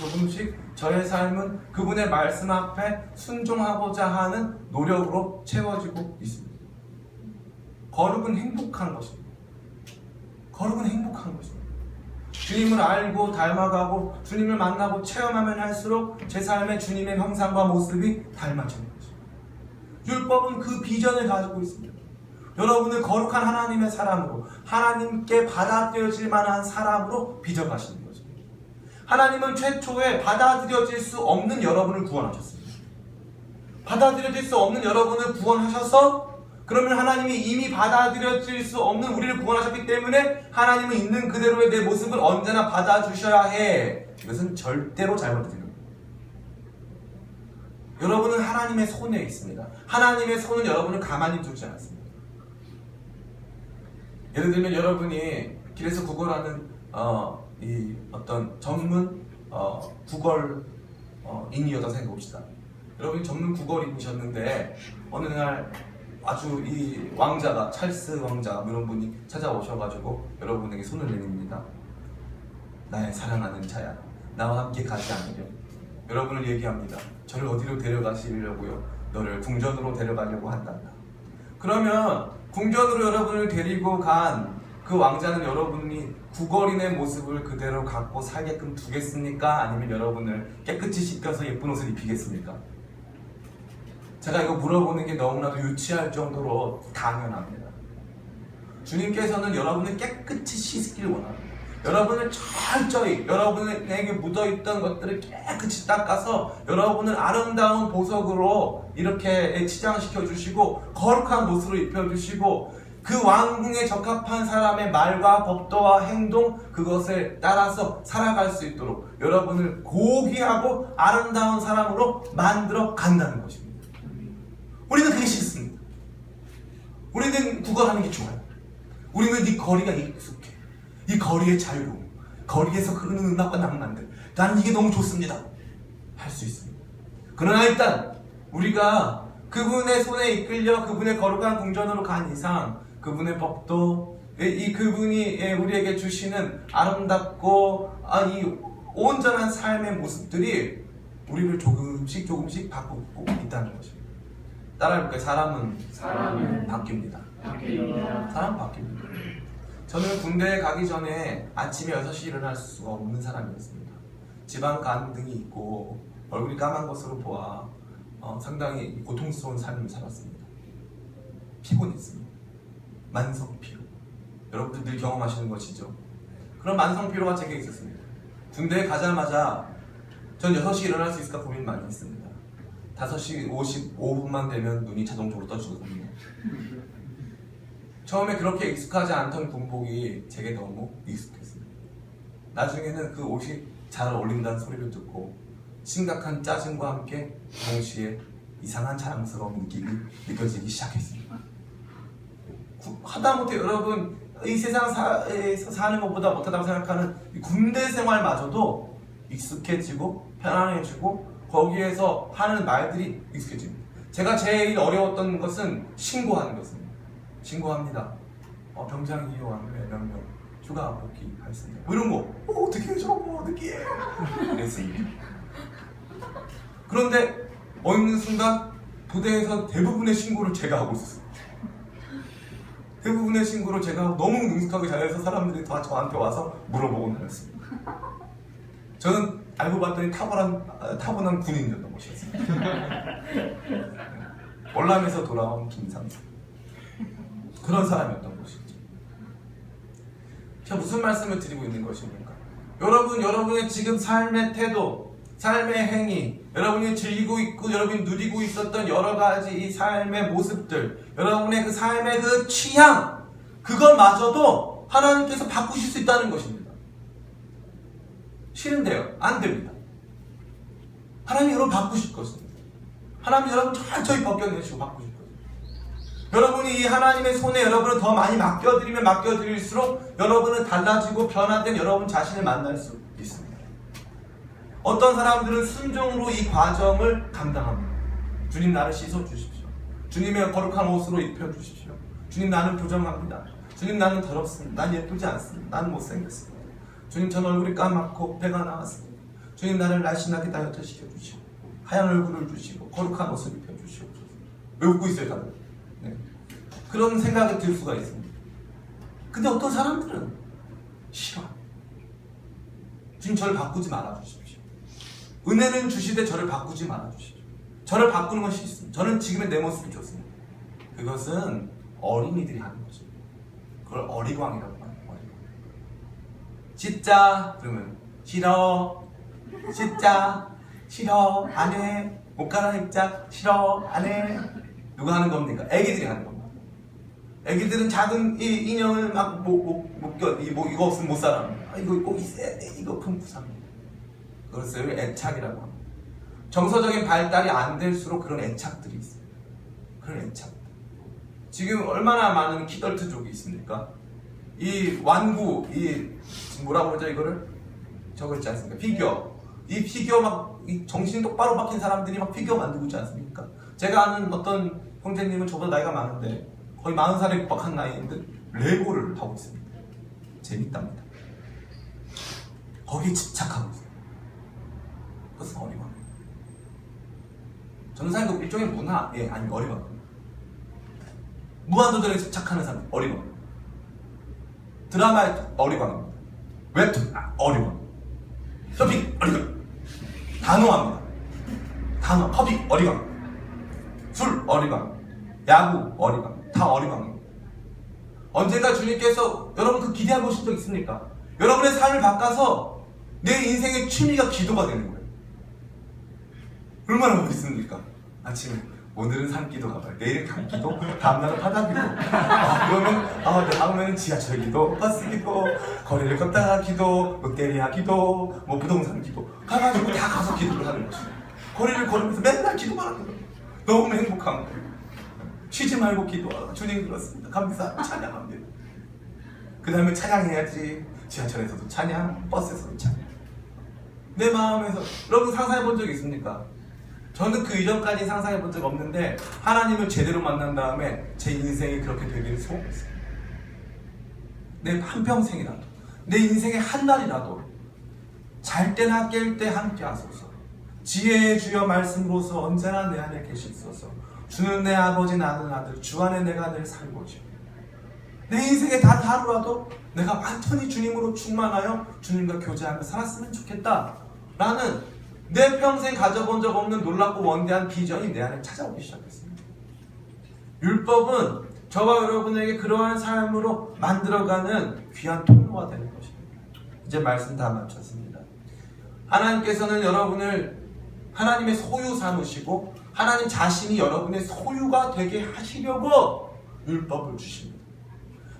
저의 삶은 그분의 말씀 앞에 순종하고자 하는 노력으로 채워지고 있습니다. 거룩은 행복한 것입니다. 거룩은 행복한 것입니다. 주님을 알고 닮아가고 주님을 만나고 체험하면 할수록 제 삶에 주님의 형상과 모습이 닮아지는 것입니다. 율법은 그 비전을 가지고 있습니다. 여러분을 거룩한 하나님의 사람으로, 하나님께 받아들여질 만한 사람으로 빚어가시는 거죠. 하나님은 최초에 받아들여질 수 없는 여러분을 구원하셨습니다. 받아들여질 수 없는 여러분을 구원하셔서, 그러면 하나님이 이미 받아들여질 수 없는 우리를 구원하셨기 때문에 하나님은 있는 그대로의 내 모습을 언제나 받아주셔야 해. 이것은 절대로 잘못된 겁니다. 여러분은 하나님의 손에 있습니다. 하나님의 손은 여러분을 가만히 두지 않습니다. 예를 들면 여러분이 길에서 구걸하는 이 어떤 전문 구걸인이었다고 생각해 봅시다. 여러분이 전문 구걸인이셨는데 어느 날 아주 이 왕자가, 찰스 왕자 이런 분이 찾아오셔가지고 여러분에게 손을 내밉니다. 나의 사랑하는 자야, 나와 함께 가지 않으려. 여러분을 얘기합니다. 저를 어디로 데려가시려고요? 너를 궁전으로 데려가려고 한단다. 그러면 궁전으로 여러분을 데리고 간 그 왕자는 여러분이 구걸인의 모습을 그대로 갖고 살게끔 두겠습니까? 아니면 여러분을 깨끗이 씻겨서 예쁜 옷을 입히겠습니까? 제가 이거 물어보는 게 너무나도 유치할 정도로 당연합니다. 주님께서는 여러분을 깨끗이 씻기를 원합니다. 여러분을 철저히, 여러분에게 묻어있던 것들을 깨끗이 닦아서 여러분을 아름다운 보석으로 이렇게 치장시켜 주시고 거룩한 옷으로 입혀주시고 그 왕궁에 적합한 사람의 말과 법도와 행동, 그것을 따라서 살아갈 수 있도록 여러분을 고귀하고 아름다운 사람으로 만들어 간다는 것입니다. 우리는 그게 싫습니다. 우리는 구걸하는 게 좋아요. 우리는 이 거리가 익숙해. 이 거리의 자유로움, 거리에서 흐르는 음악과 낭만들, 나는 이게 너무 좋습니다. 할 수 있습니다. 그러나 일단 우리가 그분의 손에 이끌려 그분의 거룩한 궁전으로 간 이상 그분의 법도, 이 그분이 우리에게 주시는 아름답고 이 온전한 삶의 모습들이 우리를 조금씩 바꾸고 있다는 것입니다. 따라해볼까요? 사람은 바뀝니다. 사람은 바뀝니다. 저는 군대에 가기 전에 아침에 6시에 일어날 수가 없는 사람이었습니다. 지방 간등이 있고 얼굴이 까만 것으로 보아 상당히 고통스러운 삶을 살았습니다. 피곤했습니다. 만성피로. 여러분들 늘 경험하시는 것이죠. 그런 만성피로가 제게 있었습니다. 군대에 가자마자 전 6시에 일어날 수 있을까 고민 많이 했습니다. 5시 55분만 되면 눈이 자동적으로 떠지거든요. 처음에 그렇게 익숙하지 않던 군복이 제게 너무 익숙했습니다. 나중에는 그 옷이 잘 어울린다는 소리를 듣고 심각한 짜증과 함께 동시에 이상한 자랑스러운 느낌이 느껴지기 시작했습니다. 하다못해 여러분 이 세상에서 사는 것보다 못하다고 생각하는 군대 생활마저도 익숙해지고 편안해지고 거기에서 하는 말들이 익숙해집니다. 제가 제일 어려웠던 것은 신고하는 것입니다. 신고합니다. 병장 이용 명령 휴가 복귀하였습니다. 뭐 이런 거 어떻게 해 저런 거 어떻게 해 그랬습니다. 그런데 어느 순간 부대에서 대부분의 신고를 제가 하고 있었어요. 대부분의 신고를 제가 너무 능숙하게 잘해서 사람들이 다 저한테 와서 물어보고 다녔습니다. 저는 알고 봤더니 타고난 군인이었던 것이었습니다. 월남에서 돌아온 김상수, 그런 사람이었던 것이죠. 제가 무슨 말씀을 드리고 있는 것입니까? 여러분의 지금 삶의 태도, 삶의 행위, 여러분이 즐기고 있고 여러분이 누리고 있었던 여러 가지 이 삶의 모습들, 여러분의 그 삶의 그 취향, 그것마저도 하나님께서 바꾸실 수 있다는 것입니다. 싫은데요? 안 됩니다. 하나님이 여러분 바꾸실 것입니다. 하나님 여러분 철저히 벗겨내시고 바꾸실 거예요. 여러분이 이 하나님의 손에 여러분을 더 많이 맡겨드리면 맡겨드릴수록 여러분은 달라지고 변화된 여러분 자신을 만날 수 있습니다. 어떤 사람들은 순종으로 이 과정을 감당합니다. 주님 나를 씻어주십시오. 주님의 거룩한 옷으로 입혀주십시오. 주님 나는 부정합니다. 주님 나는 더럽습니다. 난 예쁘지 않습니다. 나는 못생겼습니다. 주님 전 얼굴이 까맣고 배가 나왔습니다. 주님 나를 날씬하게 다이어트 시켜주시고 하얀 얼굴을 주시고 거룩한 옷을 입혀주시고. 왜 웃고 있어요 다들? 네. 그런 생각이 들 수가 있습니다. 근데 어떤 사람들은 싫어. 주님 저를 바꾸지 말아주십시오. 은혜는 주시되 저를 바꾸지 말아주십시오. 저를 바꾸는 건 싫습니다. 저는 지금의 내 모습이 좋습니다. 그것은 어린이들이 하는 거죠. 그걸 어리광이라고 합니다. 씻자 그러면 싫어. 씻자 싫어. 안 해. 옷 갈아입자 싫어. 안 해. 누가 하는 겁니까? 애기들이 하는 겁니다. 애기들은 작은 이 인형을 막 이거 없으면 못 살아. 이거 꼭 있어야 돼. 이거 품고 삽니다. 그것을 애착이라고 합니다. 정서적인 발달이 안 될수록 그런 애착들이 있어요. 그런 애착. 지금 얼마나 많은 키덜트족이 있습니까? 이 완구, 뭐라고 그러죠 이거를? 저거 있지 않습니까? 피규어. 이 피규어 막 정신이 똑바로 박힌 사람들이 막 피규어 만들고 있지 않습니까? 제가 아는 어떤 형제님은 저보다 나이가 많은데 거의 40살에 육박한 나이인데 레고를 하고 있습니다. 재밌답니다. 거기에 집착하고 있어요. 그것은 어리광. 저는 사실 일종의 문화, 아니 어리광. 무한도전에 집착하는 사람, 어리광. 드라마에 어리광입니다. 웹툰, 어리광. 쇼핑, 어리광. 단호합니다. 단호, 커피, 어리광. 술, 어리광. 야구, 어리광. 다 어리광입니다. 언젠가 주님께서 여러분 그 기대해 보신 적 있습니까? 여러분의 삶을 바꿔서 내 인생의 취미가 기도가 되는 거예요. 얼마나 멋있습니까? 아침에 오늘은 산기도 가봐요. 내일은 강기도, 다음날은 바다기도. 그러면 다음에는 지하철 기도, 버스 기도, 거리를 걷다가 기도, 롯데리아 기도, 뭐 부동산 기도 가가지고 다 가서 기도를 하는 것이에요. 거리를 걸으면서 맨날 기도만 하는 거예요. 너무 행복한 거예요. 쉬지 말고 기도하라. 주님 그렇습니다. 감사하고 찬양합니다. 그 다음에 찬양해야지. 지하철에서도 찬양, 버스에서도 찬양. 내 마음에서 여러분 상상해 본 적 있습니까? 저는 그 이전까지 상상해 본 적 없는데 하나님을 제대로 만난 다음에 제 인생이 그렇게 되기를 소원했어요. 내 한평생이라도 내 인생의 한 날이라도 잘 때나 깰 때 함께 하소서. 지혜의 주여 말씀으로서 언제나 내 안에 계시소서. 주는 내 아버지 나는 아들 주 안에 내가 늘 살고죠. 내 인생의 단 하루라도 내가 완전히 주님으로 충만하여 주님과 교제하며 살았으면 좋겠다 라는 내 평생 가져본 적 없는 놀랍고 원대한 비전이 내 안에 찾아오기 시작했습니다. 율법은 저와 여러분에게 그러한 삶으로 만들어가는 귀한 통로가 되는 것입니다. 이제 말씀 다 마쳤습니다. 하나님께서는 여러분을 하나님의 소유 삼으시고 하나님 자신이 여러분의 소유가 되게 하시려고 율법을 주십니다.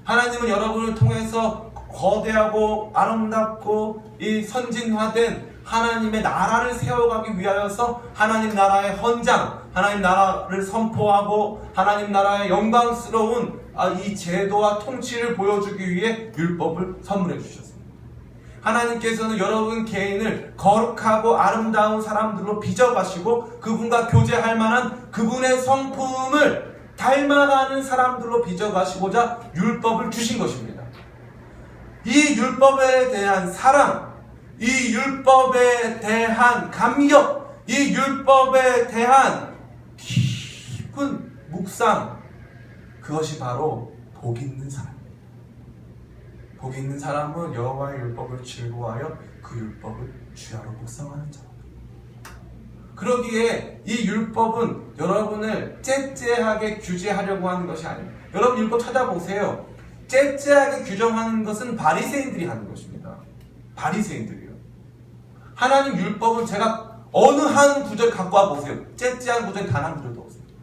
하나님은 여러분을 통해서 거대하고 아름답고 이 선진화된 하나님의 나라를 세워가기 위하여서 하나님 나라의 헌장, 하나님 나라를 선포하고 하나님 나라의 영광스러운 이 제도와 통치를 보여주기 위해 율법을 선물해 주셨습니다. 하나님께서는 여러분 개인을 거룩하고 아름다운 사람들로 빚어가시고 그분과 교제할 만한 그분의 성품을 닮아가는 사람들로 빚어가시고자 율법을 주신 것입니다. 이 율법에 대한 사랑, 이 율법에 대한 감격, 이 율법에 대한 깊은 묵상, 그것이 바로 복 있는 사람입니다. 복 있는 사람은 여호와의 율법을 즐거워하여 그 율법을 주야로 묵상하는 자입니다. 그러기에 이 율법은 여러분을 째째하게 규제하려고 하는 것이 아닙니다. 여러분 율법 찾아보세요. 째째하게 규정하는 것은 바리새인들이 하는 것입니다. 바리새인들이요. 하나님 율법은 제가 어느 한 구절 갖고 와보세요. 째째한 구절이 단 한 구절도 없습니다.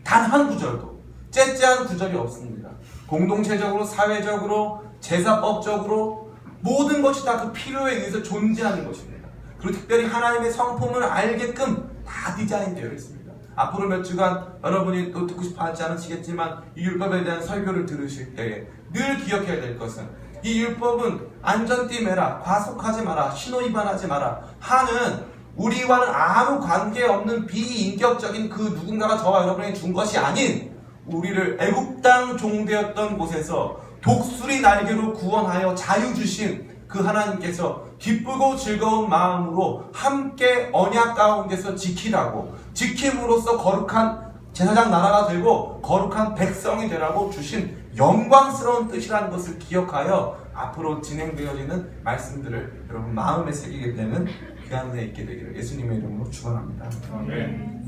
단 한 구절도 째째한 구절이 없습니다. 공동체적으로, 사회적으로, 제사법적으로 모든 것이 다 그 필요에 의해서 존재하는 것입니다. 그리고 특별히 하나님의 성품을 알게끔 다 디자인되어 있습니다. 앞으로 몇 주간 여러분이 또 듣고 싶어 하지 않으시겠지만 이 율법에 대한 설교를 들으실 때에 늘 기억해야 될 것은 이 율법은 안전띠 매라, 과속하지 마라, 신호 위반하지 마라 하는 우리와는 아무 관계없는 비인격적인 그 누군가가 저와 여러분에게 준 것이 아닌 우리를 애굽 땅 종되었던 곳에서 독수리 날개로 구원하여 자유 주신 그 하나님께서 기쁘고 즐거운 마음으로 함께 언약 가운데서 지키라고, 지킴으로써 거룩한 제사장 나라가 되고 거룩한 백성이 되라고 주신 영광스러운 뜻이라는 것을 기억하여 앞으로 진행되어지는 말씀들을 여러분 마음에 새기게 되는 귀한 은혜 있게 되기를 예수님의 이름으로 축원합니다. 아멘.